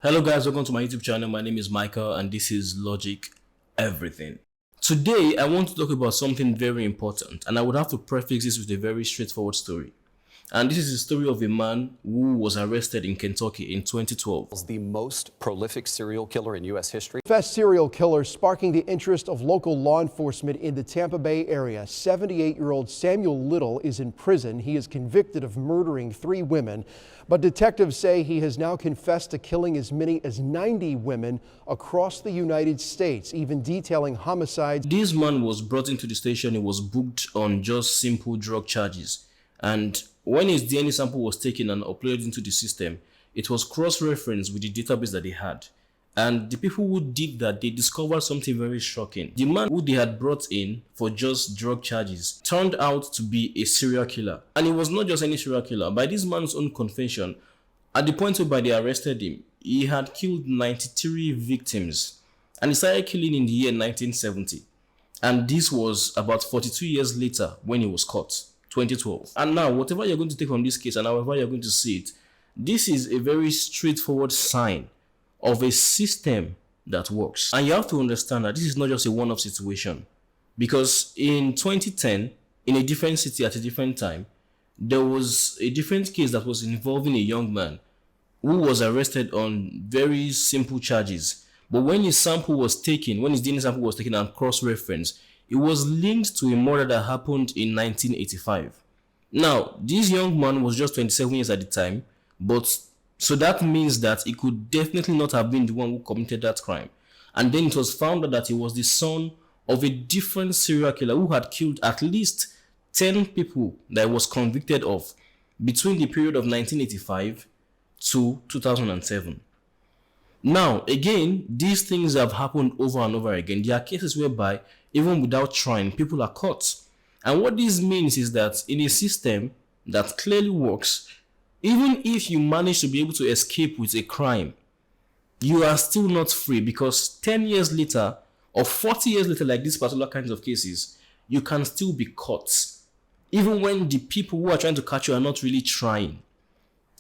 Hello guys, welcome to my YouTube channel. My name is Michael and this is Logic Everything. Today I want to talk about something very important, and I would have to preface this with a very straightforward story. And this is the story of a man who was arrested in Kentucky in 2012. The most prolific serial killer in U.S. history. Confessed serial killer sparking the interest of local law enforcement in the Tampa Bay area. 78-year-old Samuel Little is in prison. He is convicted of murdering 3 women, but detectives say he has now confessed to killing as many as 90 women across the United States, even detailing homicides. This man was brought into the station. He was booked on just simple drug charges, and when his DNA sample was taken and uploaded into the system, it was cross-referenced with the database that they had. And the people who did that, they discovered something very shocking. The man who they had brought in for just drug charges turned out to be a serial killer. And it was not just any serial killer. By this man's own confession, at the point where they arrested him, he had killed 93 victims. And he started killing in the year 1970. And this was about 42 years later when he was caught. 2012. And now, whatever you're going to take from this case and however you're going to see it, this is a very straightforward sign of a system that works. And you have to understand that this is not just a one-off situation, because in 2010, in a different city at a different time, there was a different case that was involving a young man who was arrested on very simple charges. But when his sample was taken, when his DNA sample was taken and cross-referenced, it was linked to a murder that happened in 1985. Now, this young man was just 27 years at the time, but so that means that he could definitely not have been the one who committed that crime. And then it was found out that he was the son of a different serial killer who had killed at least 10 people that he was convicted of between the period of 1985 to 2007. Now, again, these things have happened over and over again. There are cases whereby, even without trying, people are caught. And what this means is that in a system that clearly works, even if you manage to be able to escape with a crime, you are still not free, because 10 years later or 40 years later, like these particular kinds of cases, you can still be caught, even when the people who are trying to catch you are not really trying.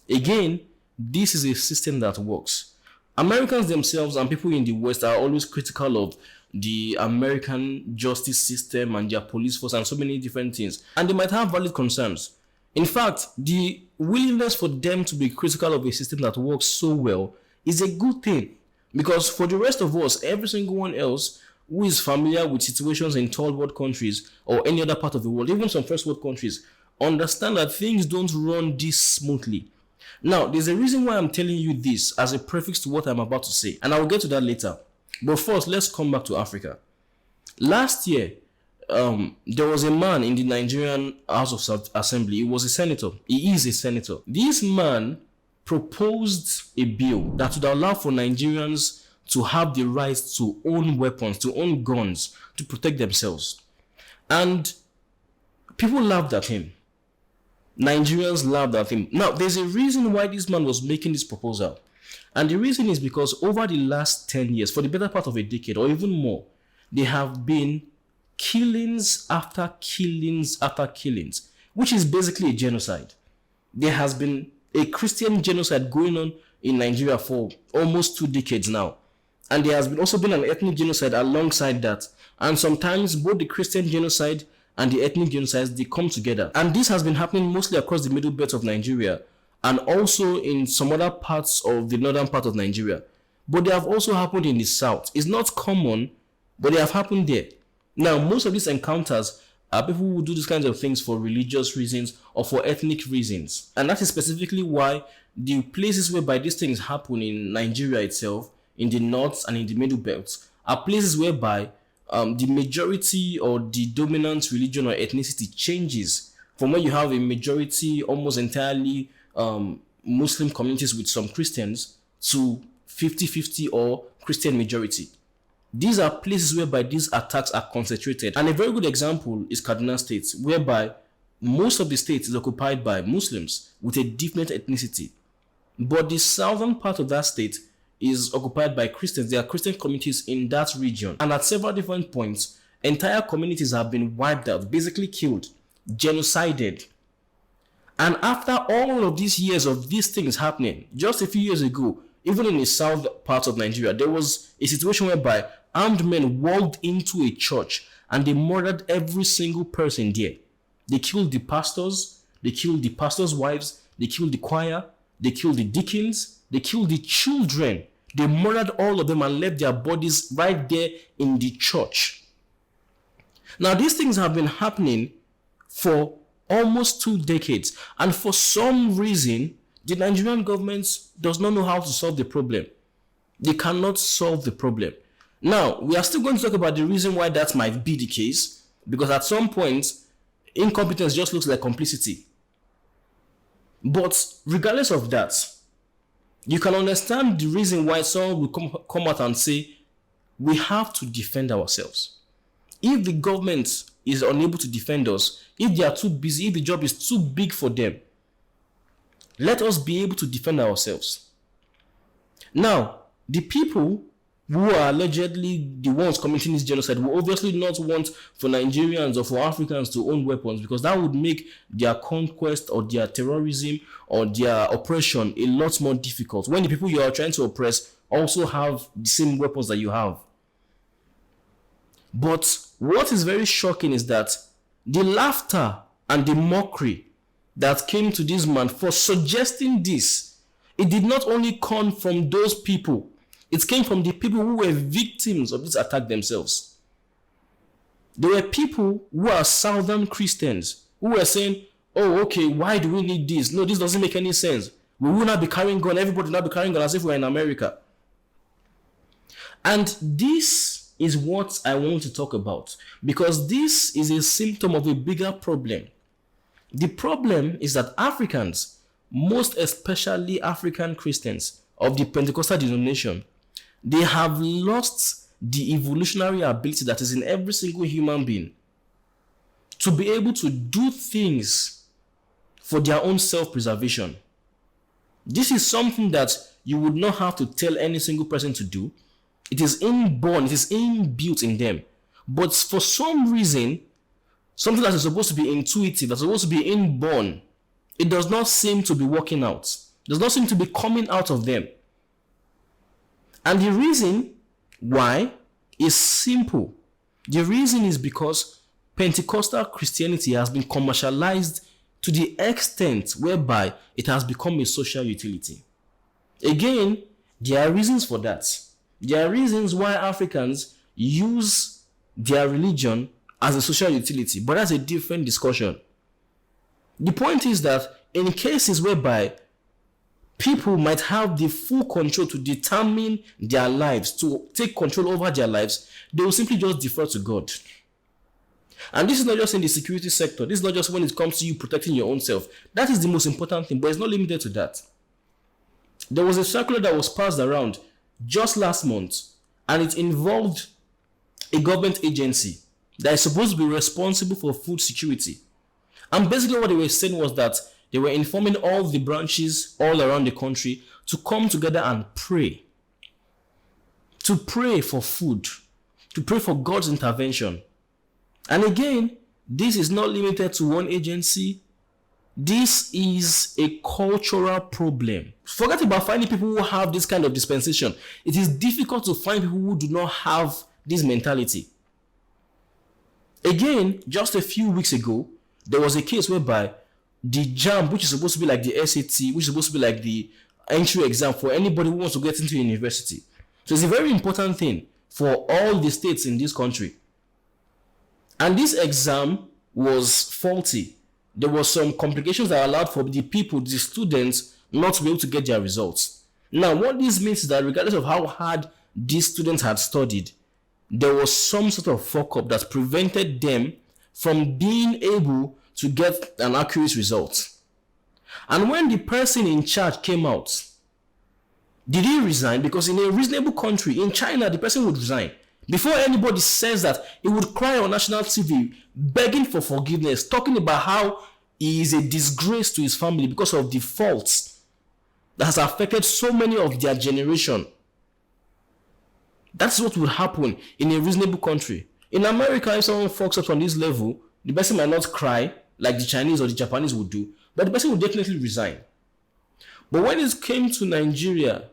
Again, this is a system that works. Americans themselves and people in the West are always critical of the American justice system and their police force and so many different things. And they might have valid concerns. In fact, the willingness for them to be critical of a system that works so well is a good thing. Because for the rest of us, every single one else who is familiar with situations in third world countries or any other part of the world, even some first world countries, understand that things don't run this smoothly. Now, there's a reason why I'm telling you this as a prefix to what I'm about to say, and I will get to that later. But first, let's come back to Africa. Last year, there was a man in the Nigerian House of Assembly. He was a senator. He is a senator. This man proposed a bill that would allow for Nigerians to have the right to own weapons, to own guns, to protect themselves. And people laughed at him. Nigerians laughed at him. Now, there's a reason why this man was making this proposal. And the reason is because over the last 10 years, for the better part of a decade or even more, there have been killings after killings after killings, which is basically a genocide. There has been a Christian genocide going on in Nigeria for almost 2 decades now. And there has also been an ethnic genocide alongside that. And sometimes both the Christian genocide and the ethnic genocides, they come together. And this has been happening mostly across the middle belt of Nigeria and also in some other parts of the northern part of Nigeria. But they have also happened in the south. It's not common, but they have happened there. Now, most of these encounters are people who do these kinds of things for religious reasons or for ethnic reasons. And that is specifically why the places whereby these things happen in Nigeria itself, in the north and in the middle belt, are places whereby the majority or the dominant religion or ethnicity changes from where you have a majority almost entirely Muslim communities with some Christians to 50-50 or Christian majority. These are places whereby these attacks are concentrated. And a very good example is Kaduna State, whereby most of the state is occupied by Muslims with a different ethnicity. But the southern part of that state is occupied by Christians. There are Christian communities in that region. And at several different points, entire communities have been wiped out, basically killed, genocided. And after all of these years of these things happening, just a few years ago, even in the south part of Nigeria, there was a situation whereby armed men walked into a church and they murdered every single person there. They killed the pastors, they killed the pastors' wives, they killed the choir, they killed the deacons, they killed the children. They murdered all of them and left their bodies right there in the church. Now, these things have been happening for almost 2 decades. And for some reason, the Nigerian government does not know how to solve the problem. They cannot solve the problem. Now, we are still going to talk about the reason why that might be the case, because at some point, incompetence just looks like complicity. But regardless of that, you can understand the reason why someone will come out and say, we have to defend ourselves. If the government is unable to defend us, if they are too busy, if the job is too big for them, let us be able to defend ourselves. Now, the people who are allegedly the ones committing this genocide will obviously not want for Nigerians or for Africans to own weapons, because that would make their conquest or their terrorism or their oppression a lot more difficult, when the people you are trying to oppress also have the same weapons that you have. But what is very shocking is that the laughter and the mockery that came to this man for suggesting this, it did not only come from those people, it came from the people who were victims of this attack themselves. There were people who are Southern Christians who were saying, oh, okay, why do we need this? No, this doesn't make any sense. We will not be carrying gun. Everybody will not be carrying gun as if we're in America. And this is what I want to talk about, because this is a symptom of a bigger problem. The problem is that Africans, most especially African Christians of the Pentecostal denomination, they have lost the evolutionary ability that is in every single human being to be able to do things for their own self-preservation. This is something that you would not have to tell any single person to do. It is inborn, it is inbuilt in them. But for some reason, something that is supposed to be intuitive, that's supposed to be inborn, it does not seem to be working out. It does not seem to be coming out of them. And the reason why is simple. The reason is because Pentecostal Christianity has been commercialized to the extent whereby it has become a social utility. Again, there are reasons for that. There are reasons why Africans use their religion as a social utility, but that's a different discussion. The point is that in cases whereby people might have the full control to determine their lives, to take control over their lives, they will simply just defer to God. And this is not just in the security sector. This is not just when it comes to you protecting your own self. That is the most important thing, but it's not limited to that. There was a circular that was passed around just last month, and it involved a government agency that is supposed to be responsible for food security. And basically what they were saying was that they were informing all the branches all around the country to come together and pray. To pray for food. To pray for God's intervention. And again, this is not limited to one agency. This is a cultural problem. Forget about finding people who have this kind of dispensation. It is difficult to find people who do not have this mentality. Again, just a few weeks ago, there was a case whereby the JAMB, which is supposed to be like the SAT, which is supposed to be like the entry exam for anybody who wants to get into university. So it's a very important thing for all the states in this country. And this exam was faulty. There were some complications that allowed for the people, the students, not to be able to get their results. Now, what this means is that regardless of how hard these students had studied, there was some sort of fuck up that prevented them from being able to get an accurate result. And when the person in charge came out, did he resign? Because in a reasonable country, in China, the person would resign. Before anybody says that, he would cry on national TV, begging for forgiveness, talking about how he is a disgrace to his family because of the faults that has affected so many of their generation. That's what would happen in a reasonable country. In America, if someone fucks up on this level, the person might not cry like the Chinese or the Japanese would do, but the person would definitely resign. But when it came to Nigeria,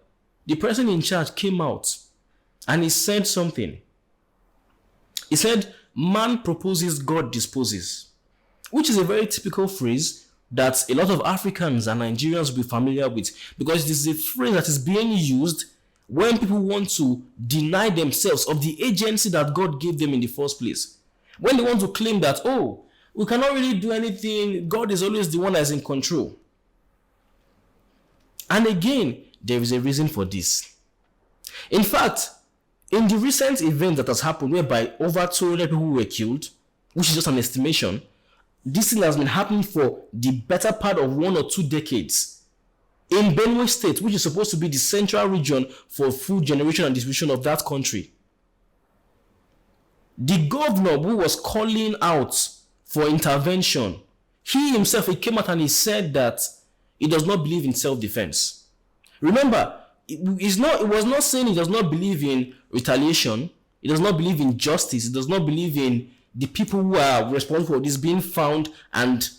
the person in charge came out and he said something. He said, "Man proposes, God disposes," which is a very typical phrase that a lot of Africans and Nigerians will be familiar with, because it is a phrase that is being used when people want to deny themselves of the agency that God gave them in the first place. When they want to claim that, oh, we cannot really do anything, God is always the one that is in control. And again, there is a reason for this. In fact, in the recent event that has happened, whereby over 200 people were killed, which is just an estimation, this thing has been happening for the better part of 1 or 2 decades. In Benue State, which is supposed to be the central region for food generation and distribution of that country, the governor who was calling out for intervention, he himself, he came out and he said that he does not believe in self-defense. Remember, it was not saying he does not believe in retaliation, he does not believe in justice, he does not believe in the people who are responsible for this being found and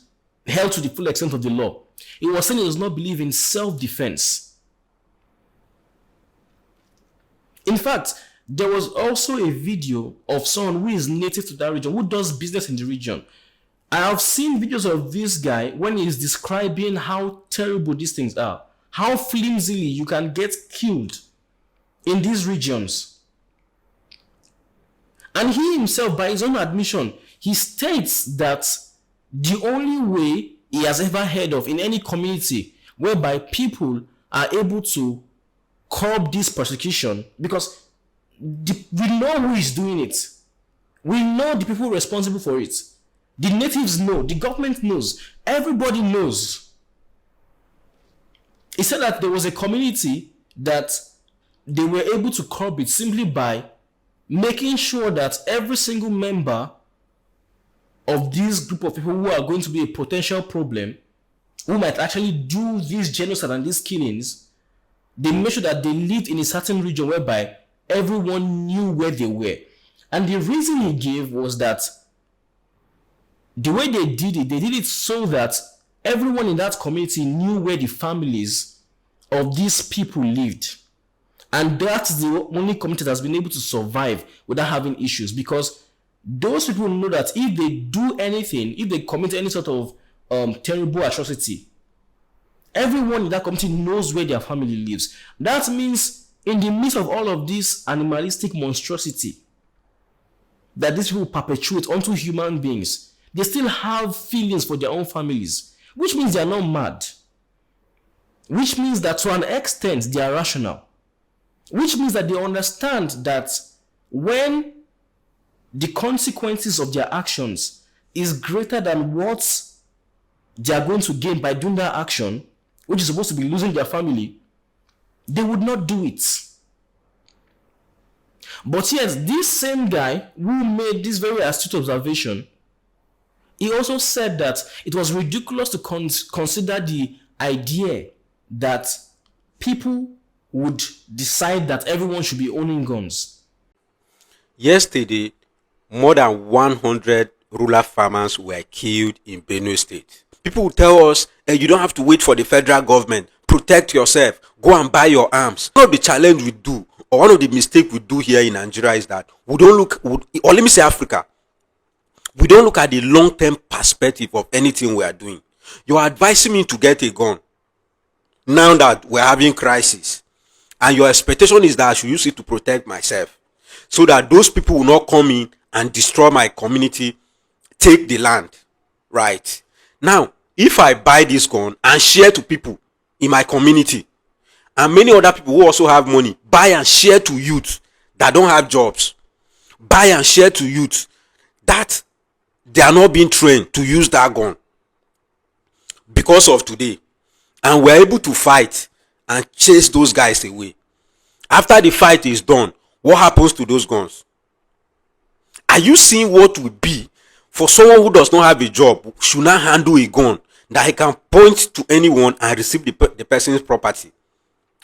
held to the full extent of the law. He was saying he does not believe in self-defense. In fact, there was also a video of someone who is native to that region, who does business in the region. I have seen videos of this guy when he is describing how terrible these things are, how flimsily you can get killed in these regions. And he himself, by his own admission, he states that the only way he has ever heard of in any community whereby people are able to curb this persecution, because we know who is doing it. We know the people responsible for it. The natives know, the government knows, everybody knows. He said that there was a community that they were able to curb it simply by making sure that every single member of this group of people who are going to be a potential problem, who might actually do this genocide and these killings, they made sure that they lived in a certain region whereby everyone knew where they were. And the reason he gave was that the way they did it so that everyone in that community knew where the families of these people lived. And that's the only community that's been able to survive without having issues, because those people know that if they do anything, if they commit any sort of terrible atrocity, everyone in that community knows where their family lives. That means in the midst of all of this animalistic monstrosity that these people perpetuate onto human beings, they still have feelings for their own families, which means they are not mad, which means that to an extent they are rational, which means that they understand that when the consequences of their actions is greater than what they are going to gain by doing that action, which is supposed to be losing their family, they would not do it. But yet, this same guy who made this very astute observation, he also said that it was ridiculous to consider the idea that people would decide that everyone should be owning guns. Yesterday, more than 100 rural farmers were killed in Benue State. People will tell us, hey, you don't have to wait for the federal government. Protect yourself. Go and buy your arms. One of the challenge we do, or one of the mistakes we do here in Nigeria is that we don't look, or let me say Africa, we don't look at the long-term perspective of anything we are doing. You're advising me to get a gun now that we're having crisis, and your expectation is that I should use it to protect myself, so that those people will not come in and destroy my community, take the land, right? Now, if I buy this gun and share to people in my community, and many other people who also have money, buy and share to youth that don't have jobs, buy and share to youth that they are not being trained to use that gun because of today, and we're able to fight and chase those guys away. After the fight is done, what happens to those guns? Are you seeing what would be for someone who does not have a job, should not handle a gun that he can point to anyone and receive the person's property?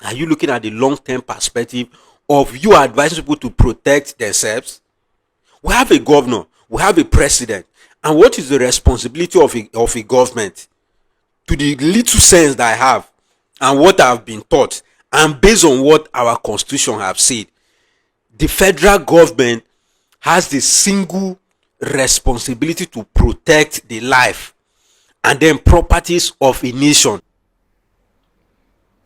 Are you looking at the long-term perspective of you advising people to protect themselves? We have a governor, we have a president, and what is the responsibility of a government? To the little sense that I have and what I have been taught, And based on what our constitution have said, the federal government has the single responsibility to protect the life and then properties of a nation.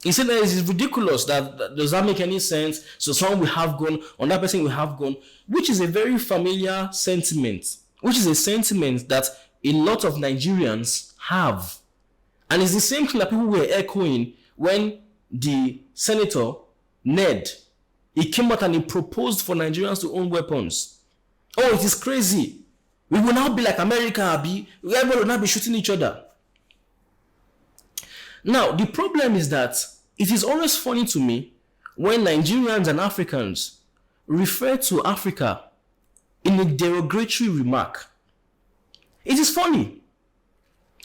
He said that it is ridiculous. Does that make any sense? So someone will have gun, on that person will have gun, which is a very familiar sentiment, which is a sentiment that a lot of Nigerians have. And it's the same thing that people were echoing when the senator, Ned, he came out and he proposed for Nigerians to own weapons. Oh, it is crazy. We will now be like America, Abi. Everybody will not be shooting each other. Now, the problem is that it is always funny to me when Nigerians and Africans refer to Africa in a derogatory remark. It is funny.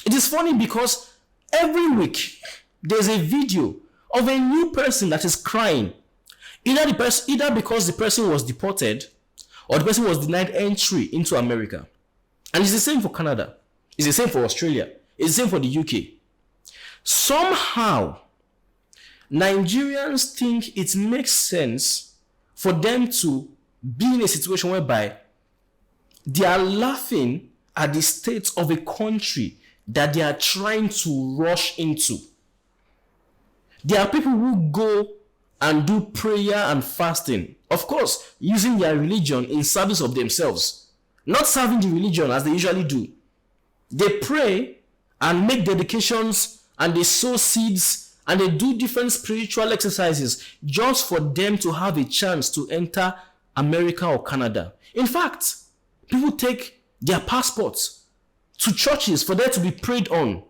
It is funny because every week there's a video of a new person that is crying. Either because the person was deported or the person was denied entry into America. And it's the same for Canada. It's the same for Australia. It's the same for the UK. Somehow, Nigerians think it makes sense for them to be in a situation whereby they are laughing at the state of a country that they are trying to rush into. There are people who go and do prayer and fasting, of course, using their religion in service of themselves, not serving the religion as they usually do. They pray and make dedications and they sow seeds and they do different spiritual exercises just for them to have a chance to enter America or Canada. In fact, people take their passports to churches for them to be prayed on.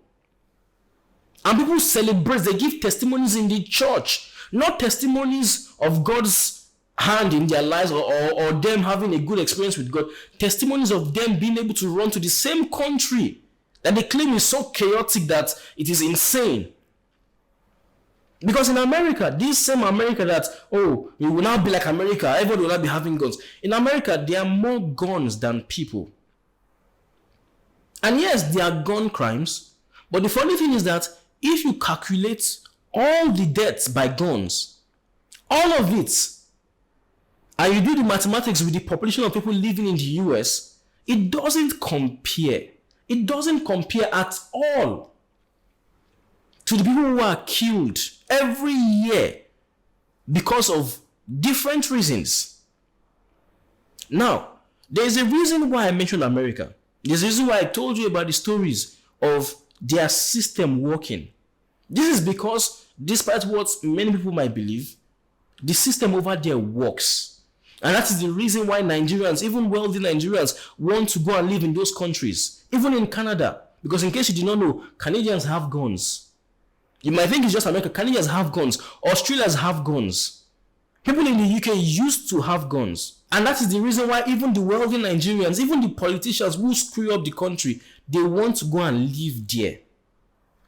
And people celebrate, they give testimonies in the church, not testimonies of God's hand in their lives or them having a good experience with God, testimonies of them being able to run to the same country that they claim is so chaotic that it is insane. Because in America, this same America that, oh, we will now be like America, everybody will not be having guns. In America, there are more guns than people. And yes, there are gun crimes, but the funny thing is that if you calculate all the deaths by guns, all of it, and you do the mathematics with the population of people living in the US, it doesn't compare. It doesn't compare at all to the people who are killed every year because of different reasons. Now, there's a reason why I mentioned America. There's a reason why I told you about the stories of their system working. This is because, despite what many people might believe, the system over there works. And that is the reason why Nigerians, even wealthy Nigerians, want to go and live in those countries. Even in Canada. Because in case you did not know, Canadians have guns. You might think it's just America. Canadians have guns. Australians have guns. People in the UK used to have guns. And that is the reason why even the wealthy Nigerians, even the politicians who screw up the country, they want to go and live there.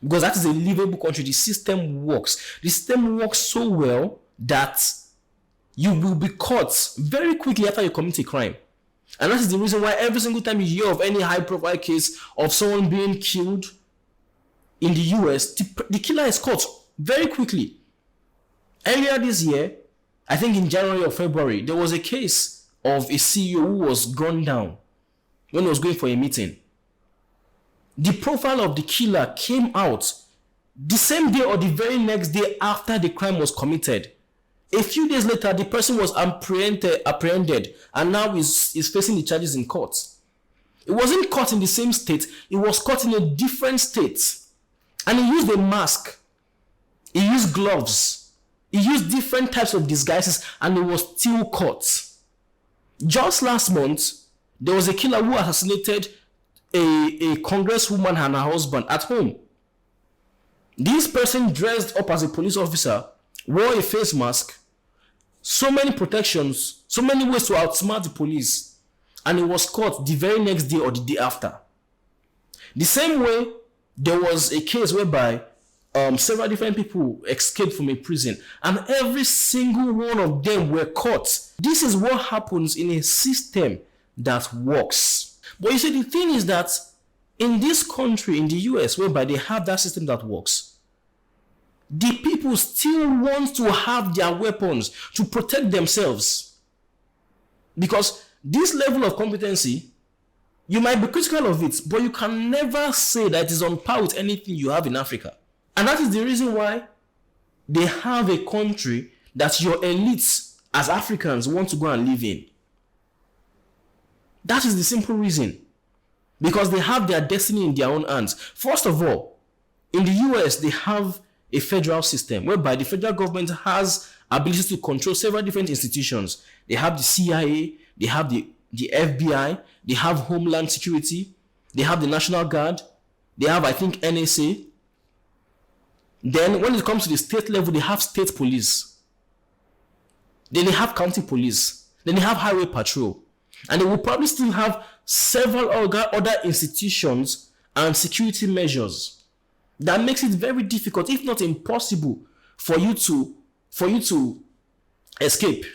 Because that is a livable country. The system works. The system works so well that you will be caught very quickly after you commit a crime. And that is the reason why every single time you hear of any high-profile case of someone being killed in the US, the killer is caught very quickly. Earlier this year, I think in January or February, there was a case of a CEO who was gunned down when he was going for a meeting. The profile of the killer came out the same day or the very next day after the crime was committed. A few days later, the person was apprehended and now is facing the charges in court. It wasn't caught in the same state, it was caught in a different state. And he used a mask, he used gloves, he used different types of disguises, and he was still caught. Just last month, there was a killer who assassinated a congresswoman and her husband at home. This person dressed up as a police officer, wore a face mask, so many protections, so many ways to outsmart the police, and he was caught the very next day or the day after. The same way, there was a case whereby several different people escaped from a prison, and every single one of them were caught. This is what happens in a system that works. But you see, the thing is that in this country, in the US, whereby they have that system that works, the people still want to have their weapons to protect themselves. Because this level of competency, you might be critical of it, but you can never say that it is on par with anything you have in Africa. And that is the reason why they have a country that your elites as Africans want to go and live in. That is the simple reason. Because they have their destiny in their own hands. First of all, in the US, they have a federal system whereby the federal government has ability to control several different institutions. They have the CIA, they have the FBI, they have Homeland Security, they have the National Guard, they have, I think, NSA. Then when it comes to the state level, they have state police. Then they have county police. Then they have highway patrol. And they will probably still have several other institutions and security measures. That makes it very difficult, if not impossible, for you to escape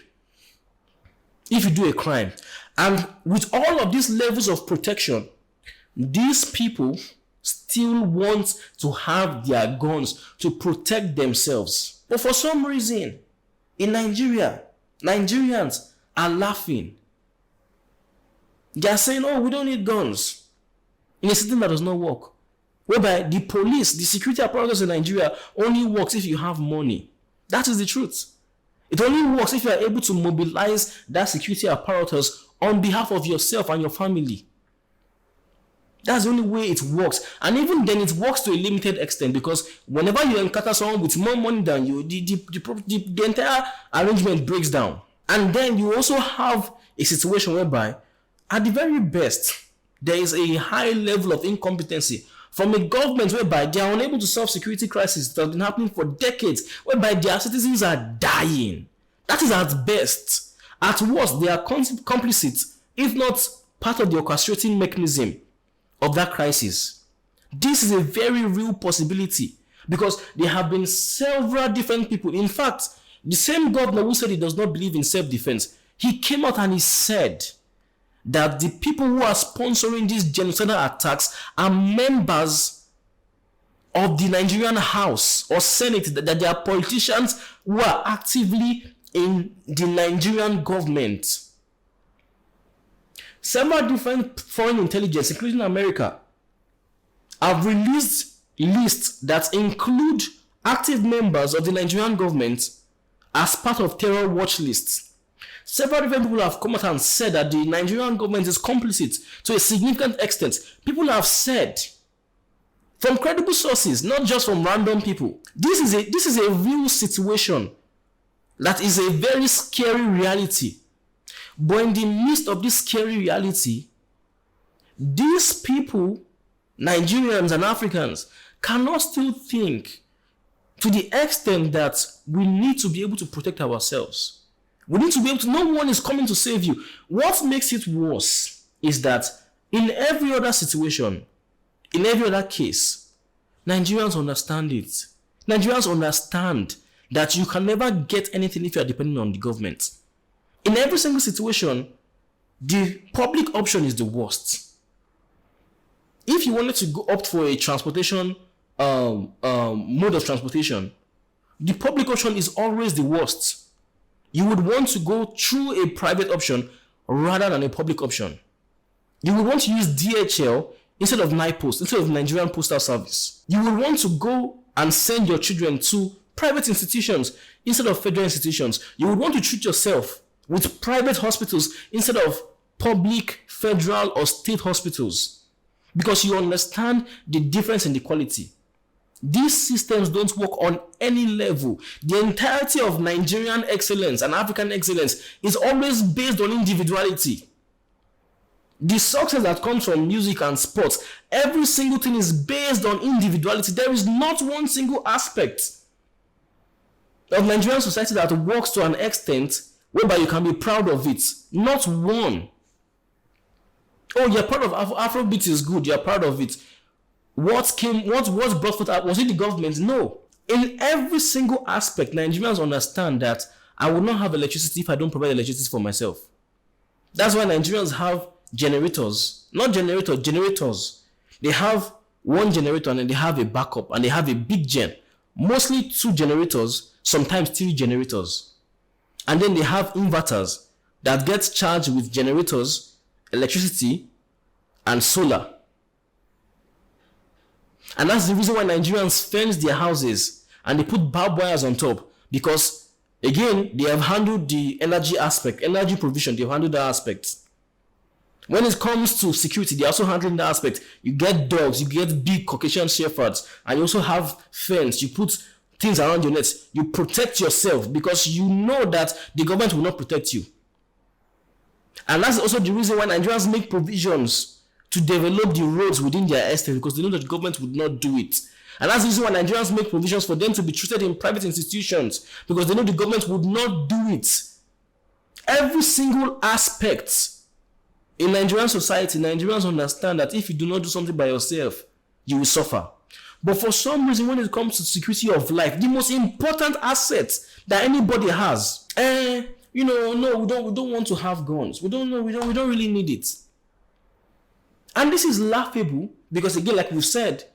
if you do a crime. And with all of these levels of protection, these people still want to have their guns to protect themselves. But for some reason, in Nigeria, Nigerians are laughing. They are saying, oh, we don't need guns, in a system that does not work. Whereby the police, the security apparatus in Nigeria only works if you have money. That is the truth. It only works if you are able to mobilize that security apparatus on behalf of yourself and your family. That's the only way it works. And even then, it works to a limited extent, because whenever you encounter someone with more money than you, the entire arrangement breaks down. And then you also have a situation whereby, at the very best, there is a high level of incompetency from a government whereby they are unable to solve security crises that have been happening for decades, whereby their citizens are dying. That is at best. At worst, they are complicit, if not part of the orchestrating mechanism of that crisis. This is a very real possibility, because there have been several different people. In fact, the same governor who said he does not believe in self-defense, he came out and he said that the people who are sponsoring these genocidal attacks are members of the Nigerian House or Senate, that they are politicians who are actively in the Nigerian government. Several different foreign intelligence, including America, have released lists that include active members of the Nigerian government as part of terror watch lists. Several different people have come out and said that the Nigerian government is complicit to a significant extent. People have said, from credible sources, not just from random people, this is a real situation that is a very scary reality. But in the midst of this scary reality, these people, Nigerians and Africans, cannot still think to the extent that we need to be able to protect ourselves. We need to be able to, no one is coming to save you. What makes it worse is that in every other situation, in every other case, Nigerians understand it. Nigerians understand that you can never get anything if you are depending on the government. In every single situation, the public option is the worst. If you wanted to opt for a transportation mode of transportation, the public option is always the worst. You would want to go through a private option rather than a public option. You would want to use DHL instead of NIPOST, instead of Nigerian Postal Service. You would want to go and send your children to private institutions instead of federal institutions. You would want to treat yourself with private hospitals instead of public, federal, or state hospitals, because you understand the difference in the quality. These systems don't work on any level. The entirety of Nigerian excellence and African excellence is always based on individuality. The success that comes from music and sports, every single thing is based on individuality. There is not one single aspect of Nigerian society that works to an extent whereby you can be proud of it. Not one. Oh, you're proud of Afrobeat is good, you're proud of it. What brought forth, was it the government? No. In every single aspect, Nigerians understand that I will not have electricity if I don't provide electricity for myself. That's why Nigerians have generators. Not generators. They have one generator and then they have a backup and they have a big gen. mostly 2 generators, sometimes 3 generators. And then they have inverters that get charged with generators, electricity, and solar. And that's the reason why Nigerians fence their houses and they put barbed wires on top, because again, they have handled the energy aspect, energy provision, they've handled that aspect. When it comes to security, they're also handling that aspect. You get dogs, you get big Caucasian shepherds, and you also have fence. You put things around your nets. You protect yourself because you know that the government will not protect you. And that's also the reason why Nigerians make provisions to develop the roads within their estate, because they know that the government would not do it. And that's the reason why Nigerians make provisions for them to be treated in private institutions, because they know the government would not do it. Every single aspect in Nigerian society, Nigerians understand that if you do not do something by yourself, you will suffer. But for some reason, when it comes to security of life, the most important asset that anybody has, no, we don't want to have guns. We don't really need it. And this is laughable because, again, like we've said,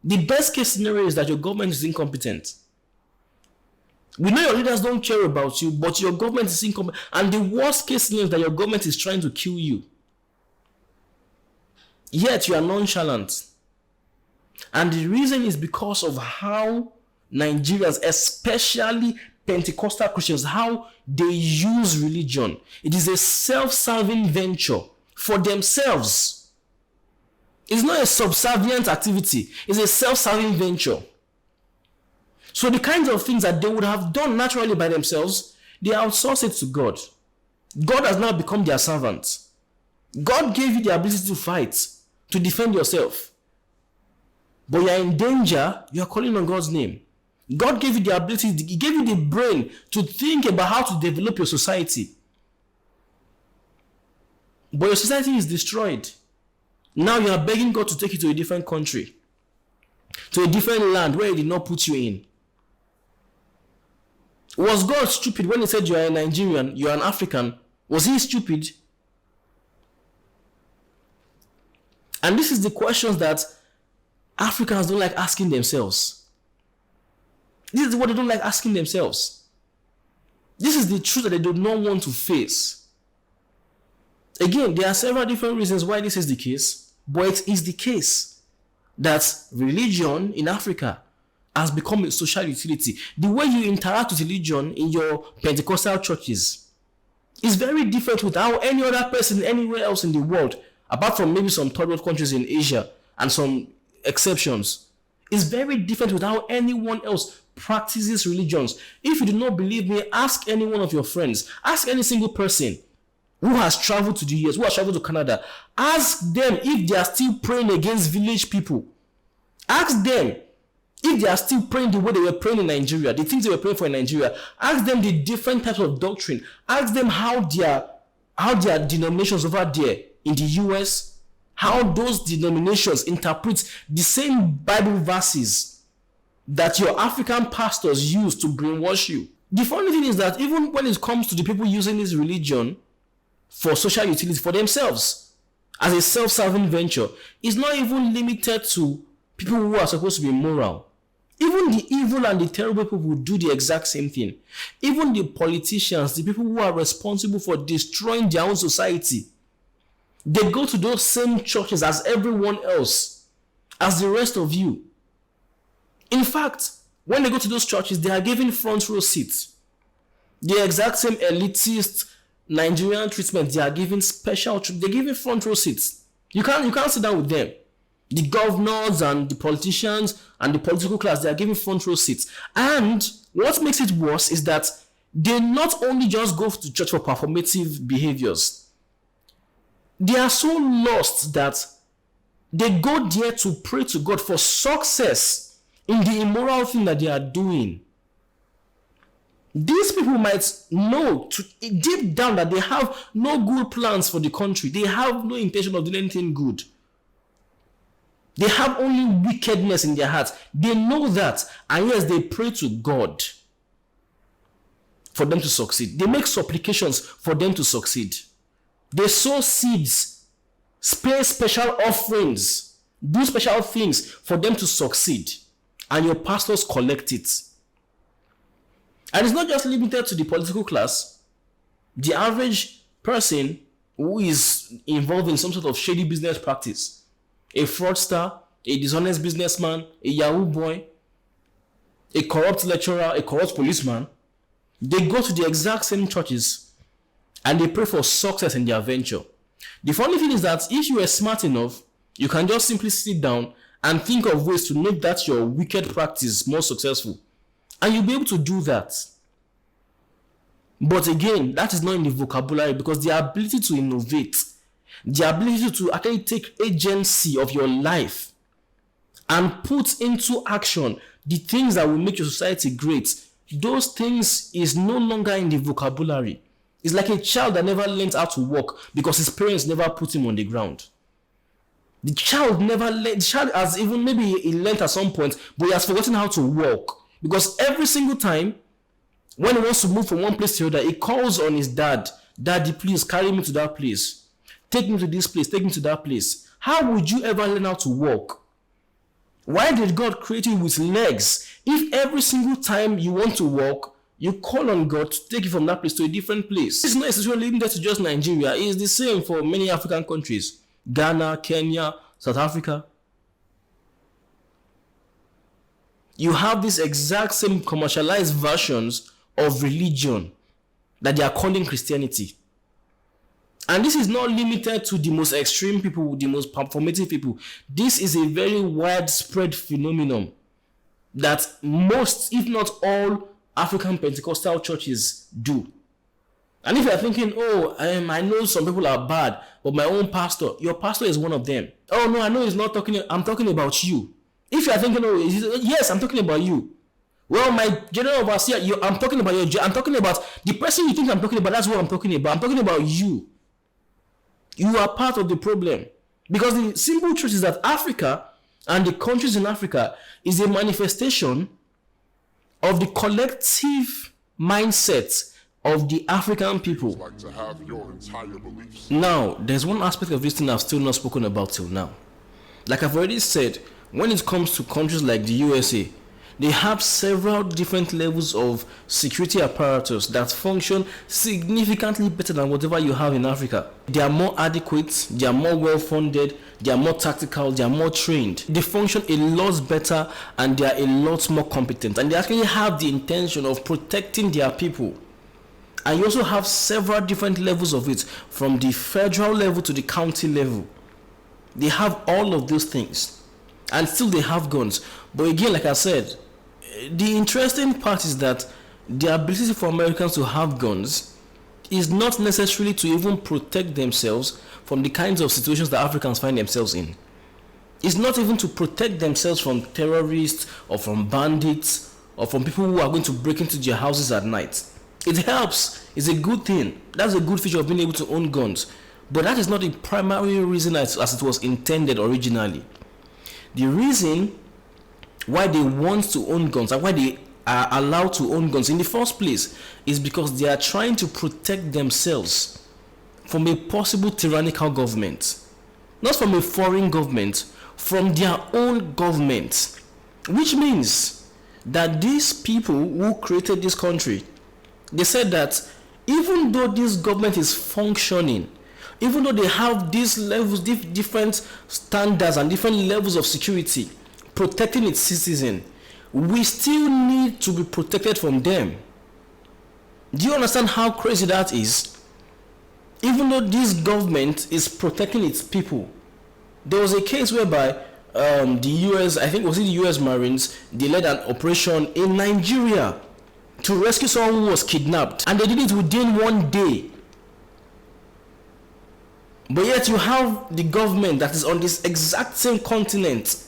the best case scenario is that your government is incompetent. We know your leaders don't care about you, but your government is incompetent. And the worst case scenario is that your government is trying to kill you. Yet you are nonchalant. And the reason is because of how Nigerians, especially Pentecostal Christians, how they use religion. It is a self-serving venture for themselves. It's not a subservient activity. It's a self-serving venture. So the kinds of things that they would have done naturally by themselves, they outsource it to God. God has now become their servant. God gave you the ability to fight, to defend yourself. But you are in danger, you are calling on God's name. God gave you the ability, He gave you the brain to think about how to develop your society. But your society is destroyed. Now you are begging God to take you to a different country, to a different land where He did not put you in. Was God stupid when He said you are a Nigerian, you are an African? Was He stupid? And this is the questions that Africans don't like asking themselves. This is what they don't like asking themselves. This is the truth that they do not want to face. Again, there are several different reasons why this is the case, but it is the case that religion in Africa has become a social utility. The way you interact with religion in your Pentecostal churches is very different with how any other person anywhere else in the world, apart from maybe some third world countries in Asia and some exceptions, is very different with how anyone else practices religions. If you do not believe me, ask any one of your friends, ask any single person who has traveled to the US, who has traveled to Canada. Ask them if they are still praying against village people. Ask them if they are still praying the way they were praying in Nigeria, the things they were praying for in Nigeria. Ask them the different types of doctrine. Ask them how their denominations over there in the US, how those denominations interpret the same Bible verses that your African pastors use to brainwash you. The funny thing is that even when it comes to the people using this religion for social utility for themselves as a self-serving venture, it's not even limited to people who are supposed to be moral. Even the evil and the terrible people will do the exact same thing. Even the politicians, the people who are responsible for destroying their own society, they go to those same churches as everyone else, as the rest of you. In fact, when they go to those churches, they are given front row seats. The exact same elitist Nigerian treatment, they are given special treatment. They're given front row seats. You can't sit down with them. The governors and the politicians and the political class, they are given front row seats. And what makes it worse is that they not only just go to church for performative behaviors, they are so lost that they go there to pray to God for success in the immoral thing that they are doing. These people might know deep down that they have no good plans for the country. They have no intention of doing anything good. They have only wickedness in their hearts. They know that, and yes, they pray to God for them to succeed. They make supplications for them to succeed. They sow seeds, pay special offerings, do special things for them to succeed. and your pastors collect it. And it's not just limited to the political class. The average person who is involved in some sort of shady business practice, a fraudster, a dishonest businessman, a Yahoo boy, a corrupt lecturer, a corrupt policeman, they go to the exact same churches and they pray for success in their venture. The funny thing is that if you are smart enough, you can just simply sit down and think of ways to make that your wicked practice more successful. And you'll be able to do that. But again, that is not in the vocabulary, because the ability to innovate, the ability to actually take agency of your life and put into action the things that will make your society great, those things is no longer in the vocabulary. It's like a child that never learned how to walk because his parents never put him on the ground. The child never learned, the child has even, maybe he learned at some point, but he has forgotten how to walk. Because every single time, when he wants to move from one place to the other, he calls on his dad. Daddy, please carry me to that place. Take me to this place, take me to that place. How would you ever learn how to walk? Why did God create you with legs? If every single time you want to walk, you call on God to take you from that place to a different place. It's not necessarily limited to just Nigeria. It's the same for many African countries. Ghana, Kenya, South Africa. You have these exact same commercialized versions of religion that they are calling Christianity. And this is not limited to the most extreme people, the most performative people. This is a very widespread phenomenon that most, if not all, African Pentecostal churches do. And if you're thinking, I know some people are bad, but my own pastor, your pastor is one of them. Oh no, I know he's not talking, I'm talking about you. If you're thinking, yes, I'm talking about you. Well, my general overseer, I'm talking about I'm talking about the person you think I'm talking about. That's what I'm talking about. I'm talking about you. You are part of the problem. Because the simple truth is that Africa and the countries in Africa is a manifestation of the collective mindset of the African people. Like to have your entire beliefs. Now, there's one aspect of this thing I've still not spoken about till now. Like I've already said, when it comes to countries like the USA, they have several different levels of security apparatus that function significantly better than whatever you have in Africa. They are more adequate, they are more well-funded, they are more tactical, they are more trained. They function a lot better and they are a lot more competent. And they actually have the intention of protecting their people. And you also have several different levels of it, from the federal level to the county level. They have all of those things. And still they have guns. But again, like I said, the interesting part is that the ability for Americans to have guns is not necessarily to even protect themselves from the kinds of situations that Africans find themselves in. It's not even to protect themselves from terrorists or from bandits or from people who are going to break into their houses at night. It helps. It's a good thing. That's a good feature of being able to own guns. But that is not the primary reason as it was intended originally. The reason why they want to own guns and why they are allowed to own guns in the first place is because they are trying to protect themselves from a possible tyrannical government. Not from a foreign government, from their own government. Which means that these people who created this country, they said that even though this government is functioning, even though they have these levels, different standards and different levels of security protecting its citizen, we still need to be protected from them. Do you understand how crazy that is? Even though this government is protecting its people, there was a case whereby the US, I think it was the US Marines, they led an operation in Nigeria to rescue someone who was kidnapped, and they did it within 1 day. But yet you have the government that is on this exact same continent,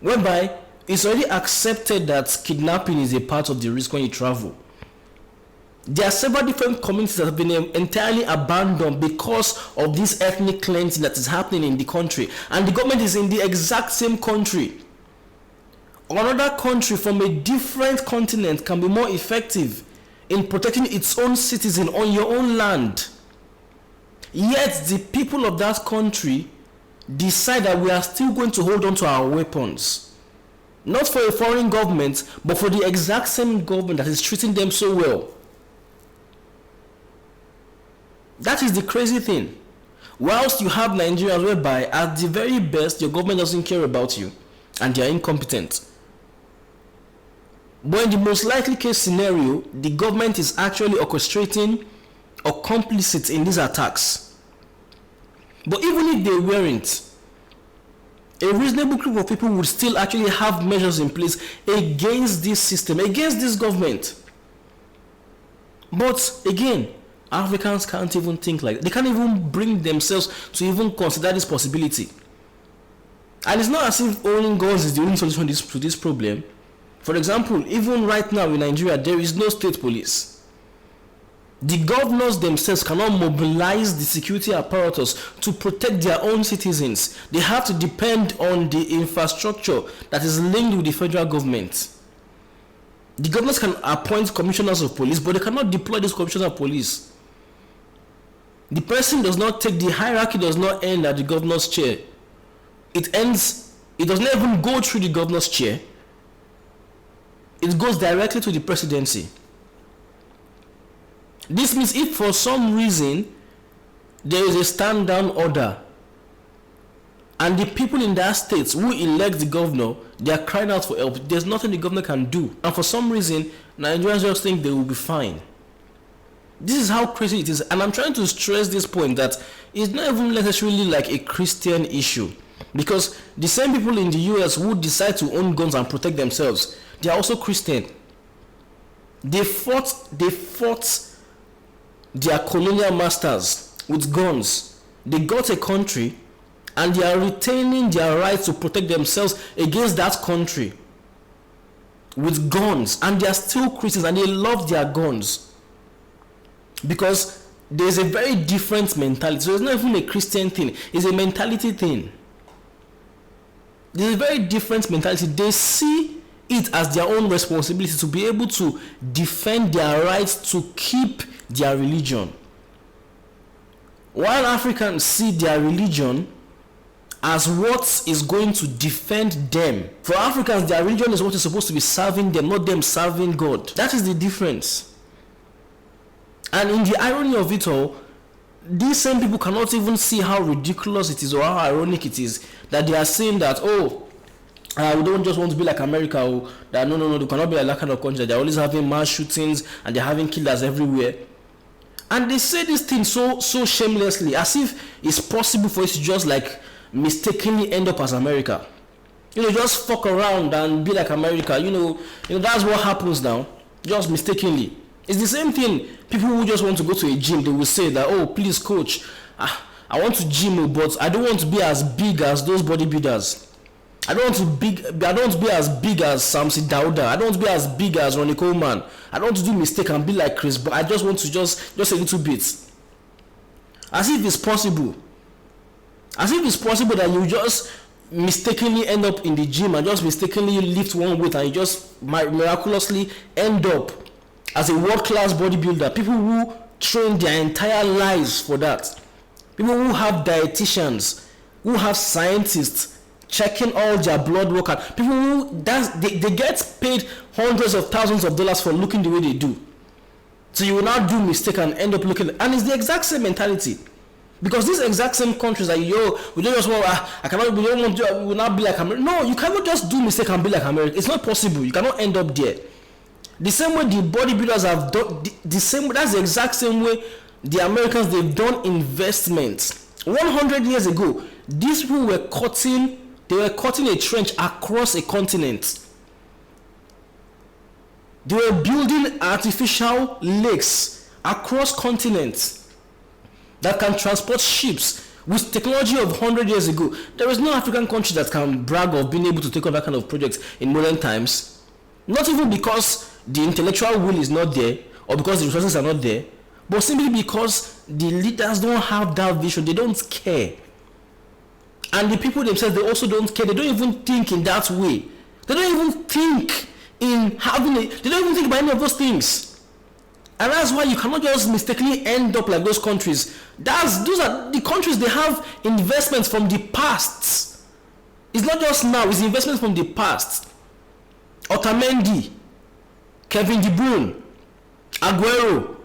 whereby it's already accepted that kidnapping is a part of the risk when you travel. There are several different communities that have been entirely abandoned because of this ethnic cleansing that is happening in the country, and the government is in the exact same country. Another country from a different continent can be more effective in protecting its own citizen on your own land. Yet the people of that country decide that we are still going to hold on to our weapons. Not for a foreign government, but for the exact same government that is treating them so well. That is the crazy thing. Whilst you have Nigerians whereby at the very best your government doesn't care about you and they are incompetent. But in the most likely case scenario, the government is actually orchestrating or complicit in these attacks. But even if they weren't, a reasonable group of people would still actually have measures in place against this system, against this government. But again, Africans can't even think like that. They can't even bring themselves to even consider this possibility. And it's not as if owning guns is the only solution to this problem. For example, even right now in Nigeria, there is no state police. The governors themselves cannot mobilize the security apparatus to protect their own citizens. They have to depend on the infrastructure that is linked with the federal government. The governors can appoint commissioners of police, but they cannot deploy these commissioners of police. The person does not take, the hierarchy does not end at the governor's chair. It does not even go through the governor's chair. It goes directly to the presidency. This means if for some reason there is a stand down order and the people in that state who elect the governor, they are crying out for help, there's nothing the governor can do, and for some reason Nigerians just think they will be fine. This is how crazy it is. And I'm trying to stress this point that it's not even necessarily like a Christian issue, because the same people in the US who decide to own guns and protect themselves, they are also Christian. They fought their colonial masters with guns. They got a country and they are retaining their right to protect themselves against that country with guns, and they are still Christians and they love their guns because there's a very different mentality. So it's not even a Christian thing, it's a mentality thing. There's a very different mentality. They see it as their own responsibility to be able to defend their rights to keep their religion, while Africans see their religion as what is going to defend them. For Africans, their religion is what is supposed to be serving them, not them serving God. That is the difference. And in the irony of it all, these same people cannot even see how ridiculous it is or how ironic it is that they are saying that, we don't just want to be like America, or that no, they cannot be like that kind of country. They're always having mass shootings and they're having killers everywhere. And they say this thing so shamelessly, as if it's possible for it to just like mistakenly end up as America. Just fuck around and be like America. That's what happens now, just mistakenly. It's the same thing. People who just want to go to a gym, they will say that, please coach, I want to gym, but I don't want to be as big as those bodybuilders. I don't want to be as big as Samson Dauda. I don't want to be as big as Ronnie Coleman. I don't want to do mistake and be like Chris, but I just want to just a little bit. As if it's possible. As if it's possible that you just mistakenly end up in the gym and just mistakenly lift one weight and you just miraculously end up as a world-class bodybuilder. People who train their entire lives for that. People who have dietitians, who have scientists checking all their blood work out. People who they get paid hundreds of thousands of dollars for looking the way they do. So you will not do mistake and end up looking, and it's the exact same mentality. Because these exact same countries that we don't just want, we will not be like America. No, you cannot just do mistake and be like America. It's not possible. You cannot end up there. The same way the bodybuilders have done, that's the exact same way the Americans, they've done investments. 100 years ago, these people were cutting a trench across a continent. They were building artificial lakes across continents that can transport ships with technology of 100 years ago. There is no African country that can brag of being able to take on that kind of project in modern times. Not even because the intellectual will is not there or because the resources are not there, but simply because the leaders don't have that vision. They don't care. And the people themselves, they also don't care. They don't even think in that way. They don't even think in they don't even think about any of those things. And that's why you cannot just mistakenly end up like those countries. Those are the countries, they have investments from the past. It's not just now, it's investments from the past. Otamendi, Kevin De Bruyne, Aguero.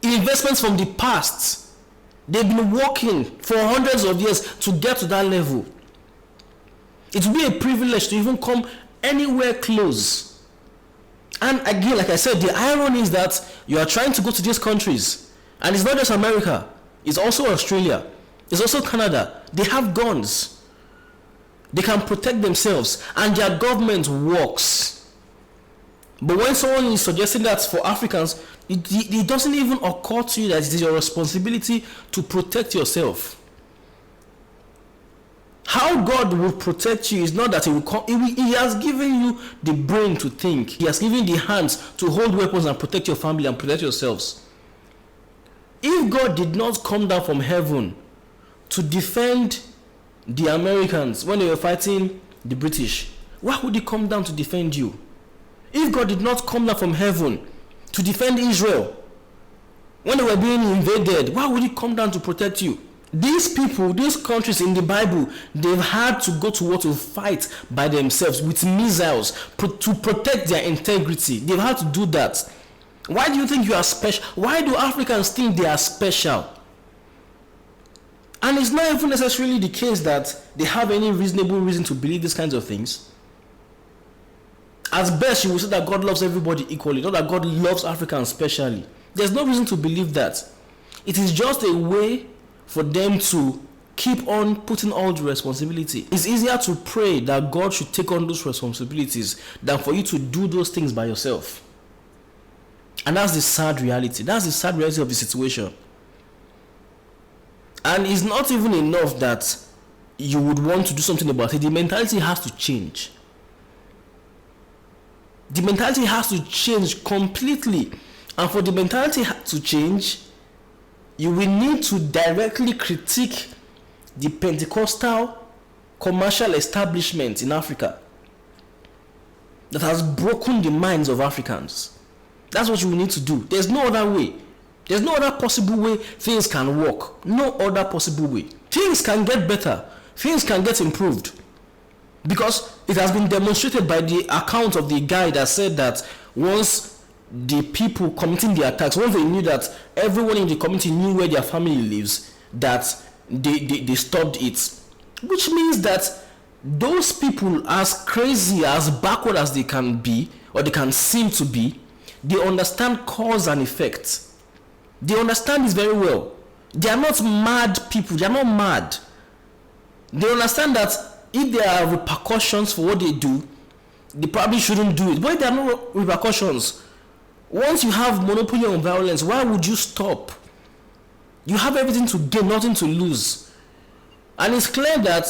Investments from the past. They've been working for hundreds of years to get to that level. It will be a privilege to even come anywhere close. And again, like I said, the irony is that you are trying to go to these countries, and it's not just America, it's also Australia, it's also Canada. They have guns, they can protect themselves, and their government works. But when someone is suggesting that for Africans, it doesn't even occur to you that it is your responsibility to protect yourself. How God will protect you is not that He has given you the brain to think. He has given the hands to hold weapons and protect your family and protect yourselves. If God did not come down from heaven to defend the Americans when they were fighting the British, why would He come down to defend you? If God did not come down from heaven to defend Israel when they were being invaded, why would He come down to protect you? These people, these countries in the Bible, they've had to go to war to fight by themselves with missiles to protect their integrity. They've had to do that. Why do you think you are special? Why do Africans think they are special? And it's not even necessarily the case that they have any reasonable reason to believe these kinds of things. As best, you will say that God loves everybody equally, not that God loves Africans specially. There's no reason to believe that. It is just a way for them to keep on putting all the responsibility. It's easier to pray that God should take on those responsibilities than for you to do those things by yourself. And that's the sad reality. That's the sad reality of the situation. And it's not even enough that you would want to do something about it. The mentality has to change. The mentality has to change completely. And for the mentality to change, you will need to directly critique the Pentecostal commercial establishment in Africa that has broken the minds of Africans. That's what you will need to do. There's no other way. There's no other possible way things can work. No other possible way. Things can get better. Things can get improved. Because it has been demonstrated by the account of the guy that said that once the people committing the attacks, once they knew that everyone in the community knew where their family lives, that they stopped it. Which means that those people, as crazy, as backward as they can be, or they can seem to be, they understand cause and effect. They understand this very well. They are not mad people. They are not mad. They understand that if there are repercussions for what they do, they probably shouldn't do it. But if there are no repercussions, once you have monopoly on violence, why would you stop? You have everything to gain, nothing to lose. And it's clear that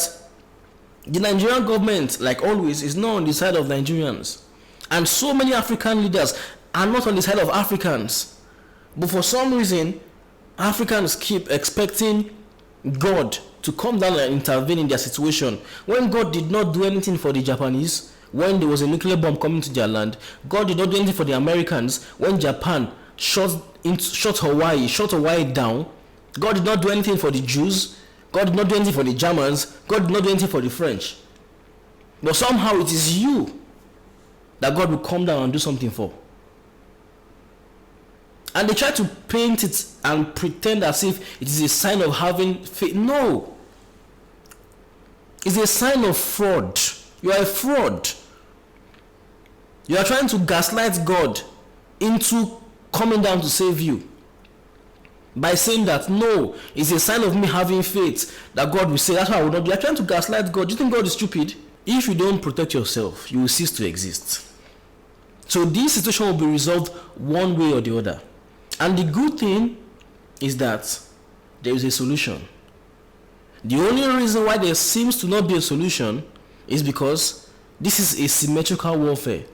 the Nigerian government, like always, is not on the side of Nigerians. And so many African leaders are not on the side of Africans. But for some reason, Africans keep expecting God to come down and intervene in their situation. When God did not do anything for the Japanese, when there was a nuclear bomb coming to their land, God did not do anything for the Americans when Japan shot Hawaii down. God did not do anything for the Jews. God did not do anything for the Germans. God did not do anything for the French. But somehow it is you that God will come down and do something for. And they try to paint it and pretend as if it is a sign of having faith. No. It's a sign of fraud. You are a fraud. You are trying to gaslight God into coming down to save you by saying that no, it's a sign of me having faith that God will say. That's why I will not do. You are trying to gaslight God. Do you think God is stupid? If you don't protect yourself, you will cease to exist. So this situation will be resolved one way or the other. And the good thing is that there is a solution. The only reason why there seems to not be a solution is because this is a symmetrical warfare.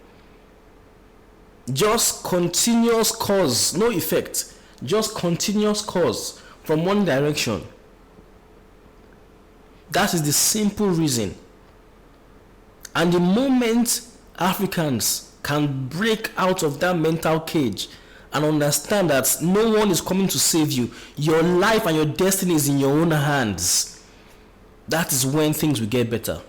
Just continuous cause, no effect. Just continuous cause from one direction. That is the simple reason. And the moment Africans can break out of that mental cage and understand that no one is coming to save you, your life and your destiny is in your own hands, that is when things will get better.